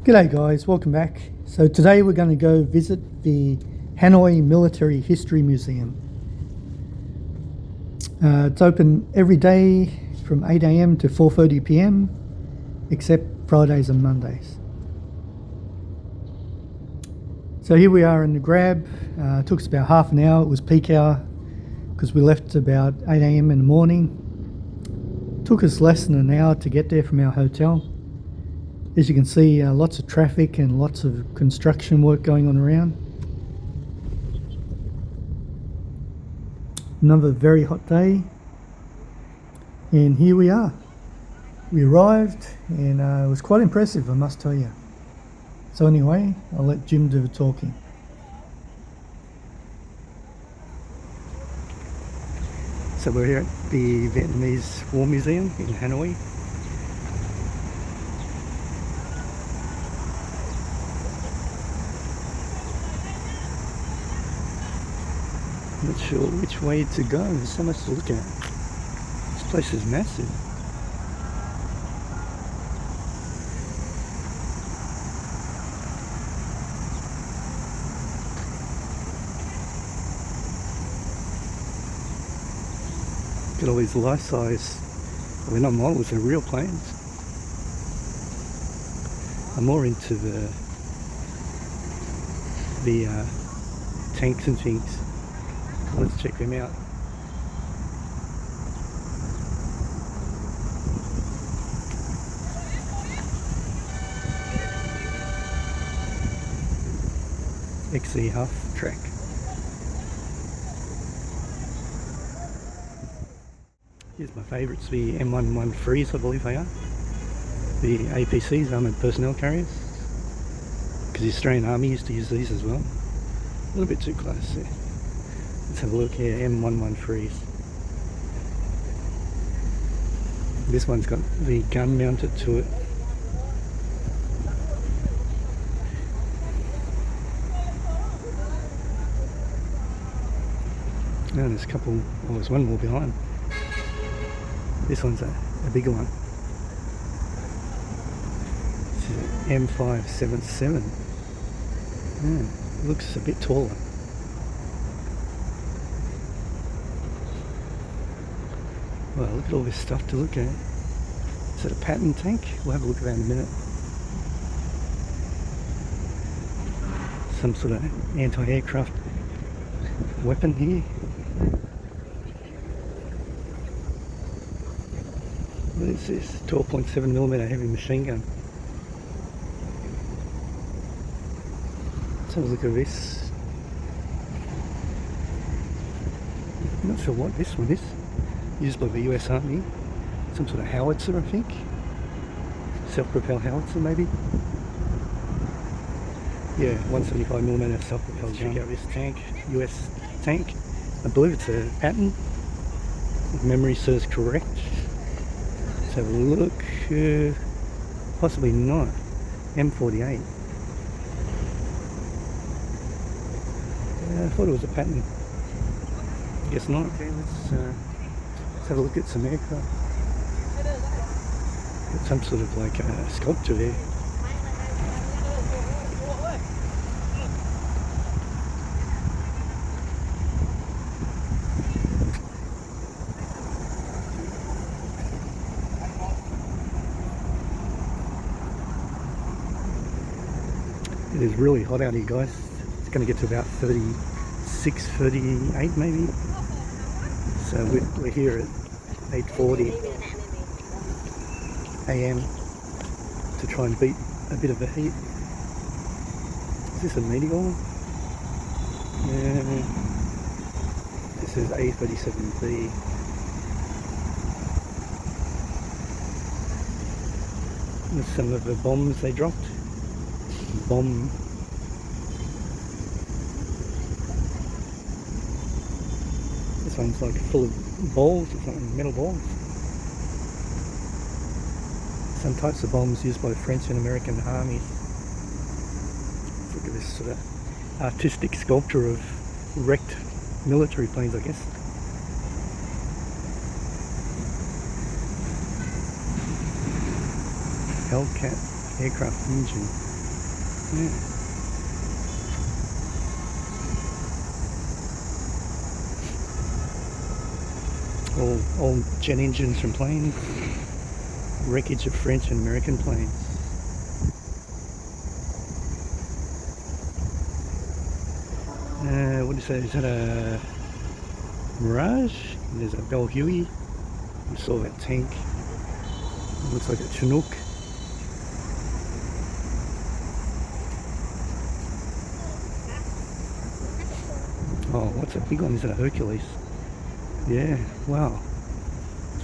G'day guys, welcome back. So today we're going to go visit the Hanoi Military History Museum. It's open every day from 8 a.m. to 4:30 p.m. except Fridays and Mondays. So here we are in the grab. It took us about half an hour. It was peak hour because we left about 8 a.m. in the morning. It took us less than an hour to get there from our hotel. As you can see, lots of traffic and lots of construction work going on around. Another very hot day, and here we are. We arrived and it was quite impressive, I must tell you. So anyway, I'll let Jim do the talking. So we're here at the Vietnamese War Museum in Hanoi. I'm not sure which way to go, there's so much to look at. This place is massive. Look at all these life-size, well, they're not models, they're real planes. I'm more into the tanks and things. Let's check them out. XE half track. Here's my favourites, the M11 I believe they are. The APCs, Armoured Personnel Carriers. Because the Australian Army used to use these as well. A little bit too close there. Let's have a look here, M113s. This one's got the gun mounted to it. And there's a couple, well, there's one more behind. This one's a bigger one. This is an M577. Yeah, it looks a bit taller. Well, look at all this stuff to look at. Is it a Patton tank? We'll have a look at that in a minute. Some sort of anti-aircraft weapon here. What is this? 12.7mm heavy machine gun. Let's have a look at this. I'm not sure what this one is. Used by the US Army. Some sort of howitzer, I think. Self-propelled howitzer, maybe. Yeah, 175mm self-propelled gun. Check out this tank, US tank. I believe it's a Patton, if memory serves correct. Let's have a look. Possibly not. M48. I thought it was a Patton. Guess not. Okay, let's have a look at some aircraft. Got some sort of like a sculpture there. It is really hot out here, guys. It's going to get to about 36, 38 maybe. So we're here at 8:40 a.m. to try and beat a bit of the heat. Is this a Meteor? Yeah. This is A37B. There's some of the bombs they dropped. Bomb. This one's like full of balls or something, metal balls. Some types of bombs used by the French and American armies. Look at this sort of artistic sculpture of wrecked military planes, I guess. Hellcat aircraft engine. Yeah. All old jet engines from planes, wreckage of French and American planes. What is that? Is that a Mirage? There's a Bell Huey. We saw that tank. It looks like a Chinook. Oh, what's that big one? Is it a Hercules? Yeah, wow.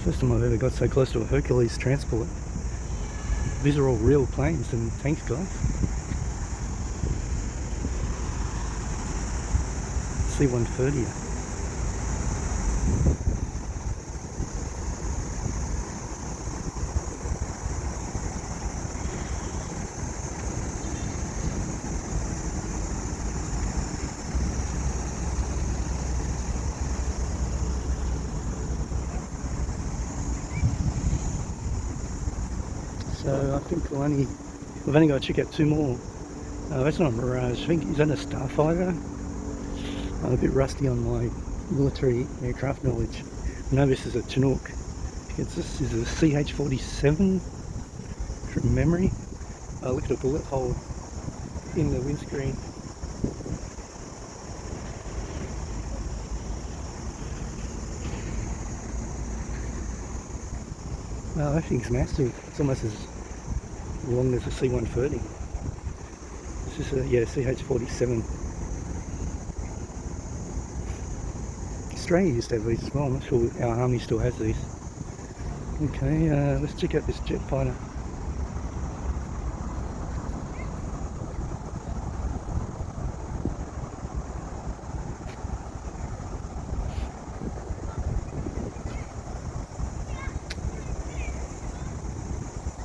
First time I've ever got so close to a Hercules transport. These are all real planes and tanks, guys. C-130. So I think we've only got to check out two more. Oh, that's not a Mirage. I think, is that a Starfighter? I'm a bit rusty on my military aircraft knowledge. I know this is a Chinook. This is a CH-47 from memory. Oh, look at the bullet hole in the windscreen. Wow, that thing's massive. It's almost as long as a C-130. This is a, yeah, CH-47. Australia used to have these as well. I'm not sure our army still has these. Okay, let's check out this jet fighter.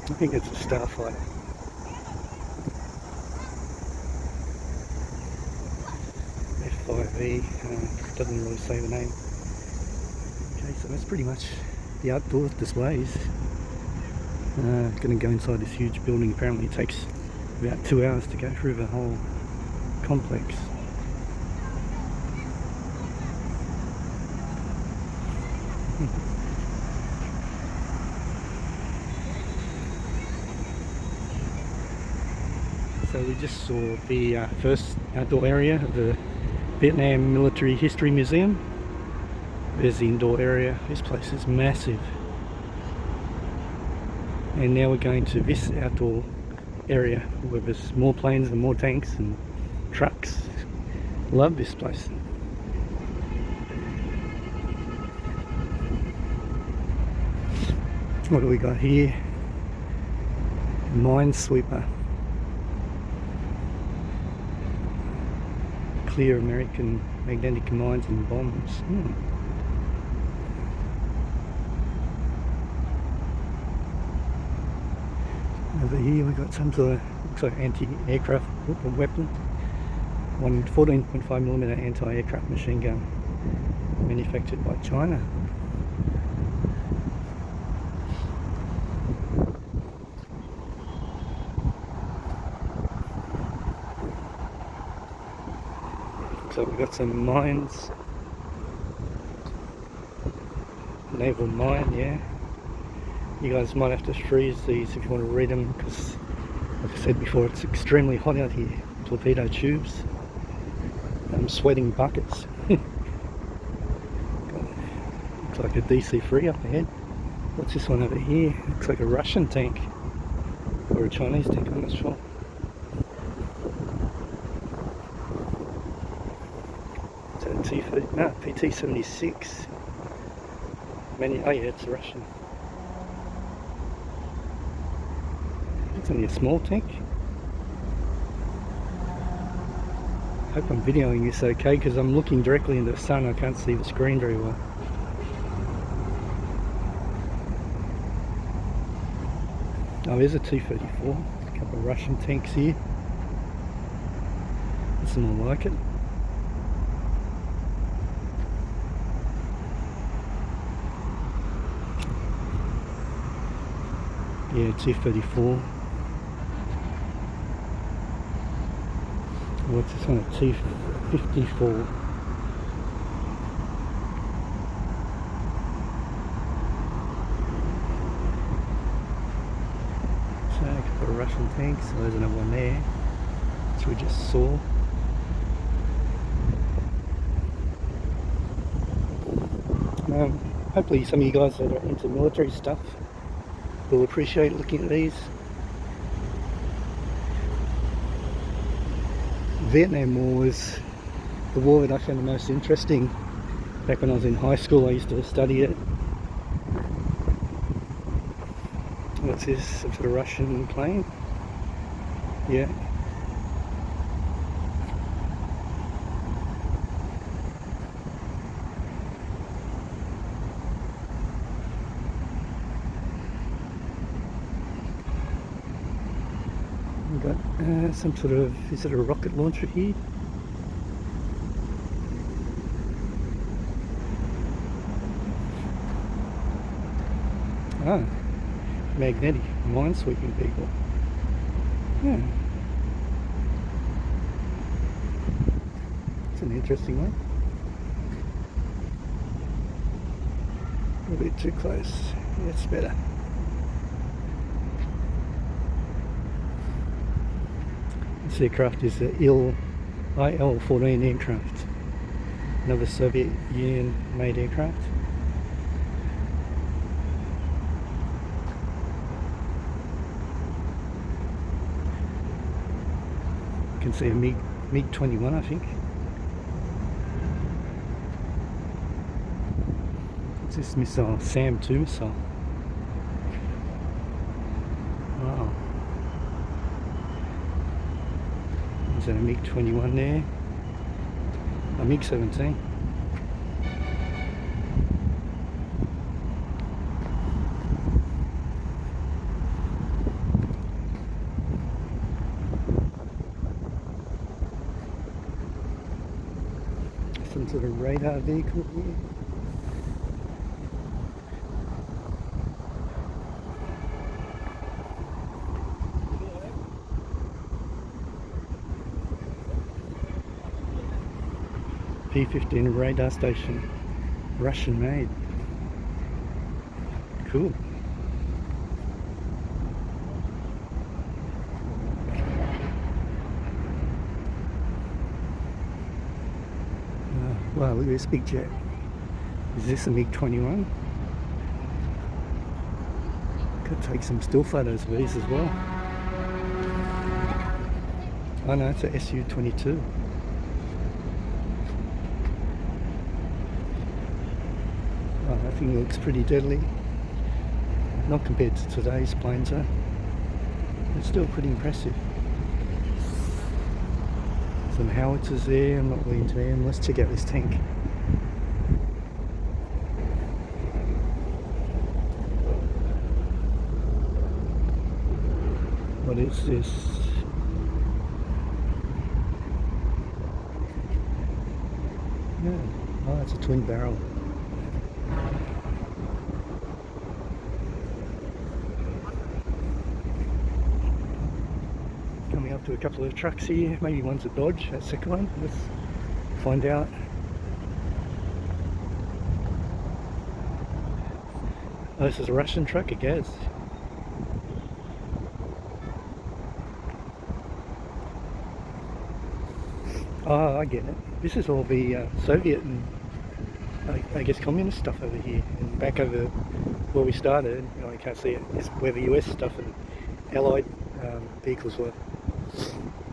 I think it's a Starfighter. F5E, doesn't really say the name. Okay, so that's pretty much the outdoor displays. Going to go inside this huge building. Apparently it takes about 2 hours to go through the whole complex. So we just saw the first outdoor area of the Vietnam Military History Museum. There's the indoor area. This place is massive. And now we're going to this outdoor area where there's more planes and more tanks and trucks. Love this place. What do we got here? Minesweeper. Clear American magnetic mines and bombs. Over here we got some sort of, looks like anti-aircraft weapon. 14.5mm anti-aircraft machine gun, manufactured by China. So we've got some mines. Naval mine, yeah. You guys might have to freeze these if you want to read them, because like I said before, it's extremely hot out here. Torpedo tubes. I'm sweating buckets. Looks like a DC-3 up ahead. What's this one over here? Looks like a Russian tank. Or a Chinese tank, I'm not sure. No, PT-76. Oh yeah, it's Russian. It's only a small tank. Hope I'm videoing this okay, because I'm looking directly into the sun. I can't see the screen very well. Oh, there's a T-34. A couple of Russian tanks here. That's more like it. Yeah, T-34. What's this one? A T-54. So a couple of Russian tanks. So there's another one there, which we just saw. Hopefully some of you guys that are into military stuff will appreciate looking at these. Vietnam War was the war that I found the most interesting. Back when I was in high school, I used to study it. What's this? Some sort of Russian plane? Yeah. We've got some sort of, is it a rocket launcher here? Ah, magnetic minesweeping people. Yeah. It's an interesting one. A bit too close. Yeah, it's better. This aircraft is the IL-14 aircraft. Another Soviet Union made aircraft. You can see a MiG-21, I think. What's this missile? SAM-2 missile. Wow. Is that a MiG-21 there? A MiG-17. Some sort of radar vehicle here. P-15 radar station, Russian made. Cool. Wow, look at this big jet. Is this a MiG-21? Could take some still photos of these as well. Oh no, it's a Su-22. Oh, that thing looks pretty deadly. Not compared to today's planes though. It's still pretty impressive. Some howitzers there, I'm not really into them. Let's check out this tank. What is this? Yeah. Oh, it's a twin barrel. Coming up to a couple of trucks here. Maybe one's a Dodge, that second one. Let's find out. Oh, this is a Russian truck, I guess. Oh, I get it. This is all the Soviet and I guess communist stuff over here. And back over where we started, you know, you can't see it, is where the US stuff and Allied vehicles were.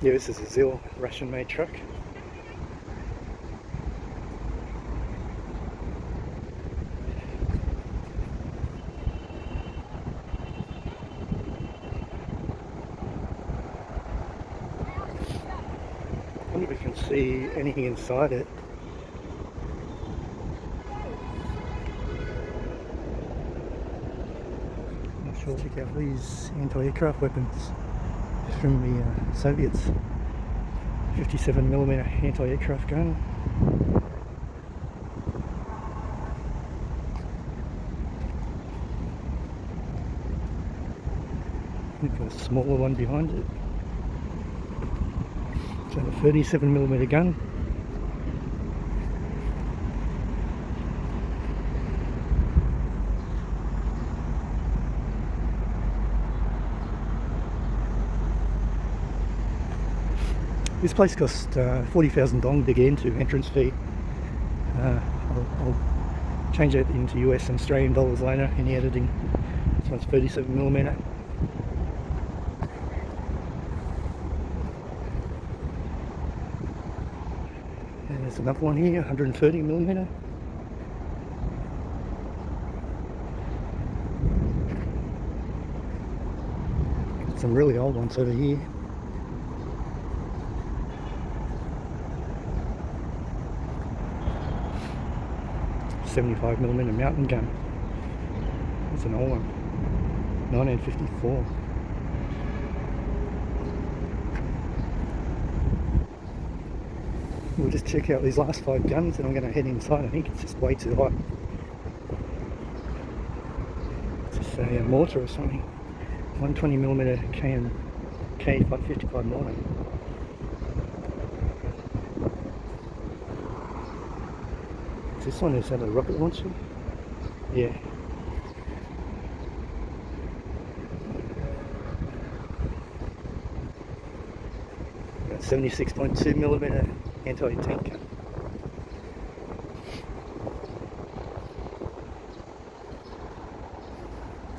Yeah, this is a ZIL Russian made truck. I wonder if we can see anything inside it. Not sure. Check out these anti-aircraft weapons from the Soviets. 57mm anti-aircraft gun. We've got a smaller one behind it. So the 37mm gun. This place cost 40,000 dong to get into, entrance fee. I'll change it into US and Australian dollars later in the editing. This one's 37mm. And there's another one here, 130mm. Some really old ones over here. .75mm mountain gun. That's an old one. 1954. We'll just check out these last 5 guns and I'm going to head inside. I think it's just way too hot. It's just a mortar or something. 120mm K555 mortar. This one is that a rocket launcher? Yeah. Got 76.2mm anti-tank gun.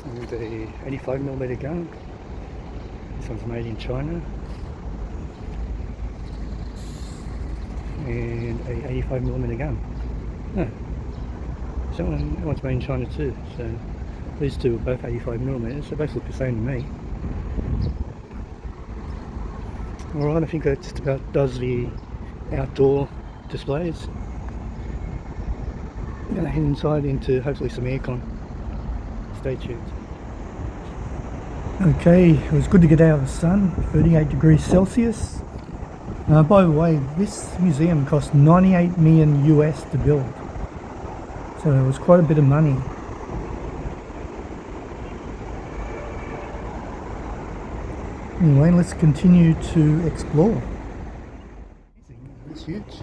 And a 85mm gun. This one's made in China. And a 85mm gun. No, that one's made in China too, so these two are both 85mm, they both look the same to me. Alright, I think that just about does the outdoor displays. I'm going to head inside into hopefully some aircon. Stay tuned. Okay, it was good to get out of the sun, 38 degrees Celsius. By the way, this museum cost 98 million US to build, so it was quite a bit of money. Anyway, let's continue to explore. It's huge.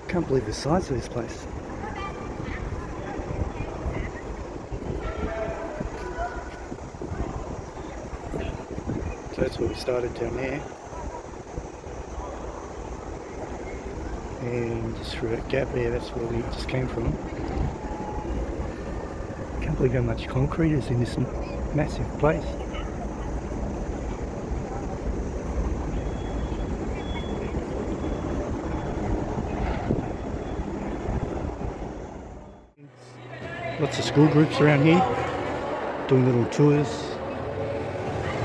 Can't believe the size of this place. So that's where we started, down there. And just through that gap there, that's where we just came from. Can't believe how much concrete is in this massive place. Lots of school groups around here doing little tours.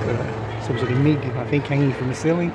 Got some sort of MiG, I think, hanging from the ceiling.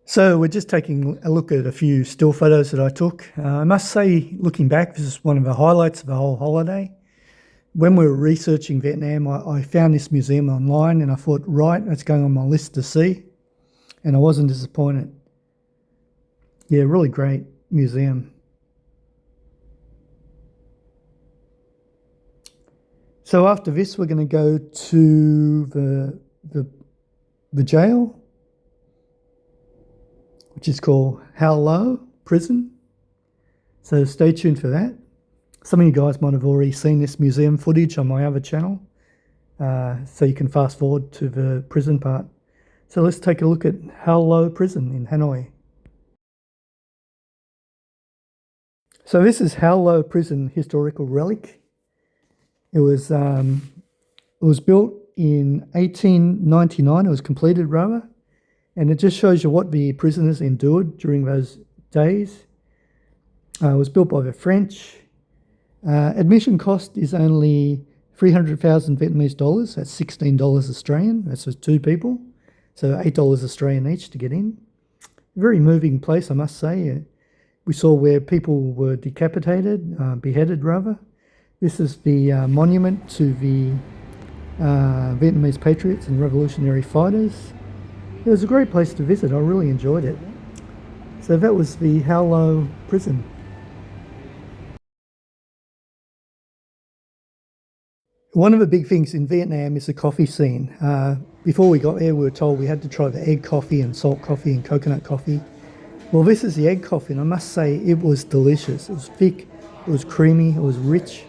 So we're just taking a look at a few still photos that I took. I must say, looking back, this is one of the highlights of the whole holiday. When we were researching Vietnam, I found this museum online and I thought, right, that's going on my list to see. And I wasn't disappointed. Yeah, really great museum. So after this, we're going to go to the jail, which is called Hao Lo Prison. So stay tuned for that. Some of you guys might have already seen this museum footage on my other channel, so you can fast forward to the prison part. So let's take a look at Hao Lo Prison in Hanoi. So this is Hao Lo Prison Historical Relic. It was built in 1899. It was completed rather. And it just shows you what the prisoners endured during those days. It was built by the French. Admission cost is only 300,000 Vietnamese dollars. That's $16 Australian. That's for 2 people. So $8 Australian each to get in. Very moving place, I must say. We saw where people were decapitated, beheaded rather. This is the monument to the Vietnamese patriots and revolutionary fighters. It was a great place to visit. I really enjoyed it. So that was the Hao Lo Prison. One of the big things in Vietnam is the coffee scene. Before we got there, we were told we had to try the egg coffee and salt coffee and coconut coffee. Well, this is the egg coffee, and I must say it was delicious. It was thick, it was creamy, it was rich.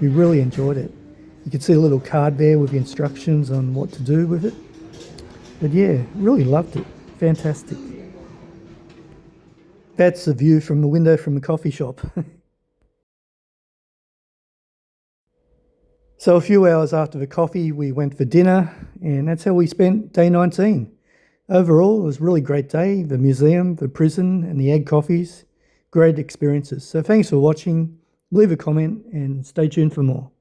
We really enjoyed it. You can see a little card there with the instructions on what to do with it. But yeah, really loved it. Fantastic. That's the view from the window from the coffee shop. So a few hours after the coffee, we went for dinner, and that's how we spent day 19. Overall, it was a really great day. The museum, the prison, and the egg coffees. Great experiences. So thanks for watching. Leave a comment and stay tuned for more.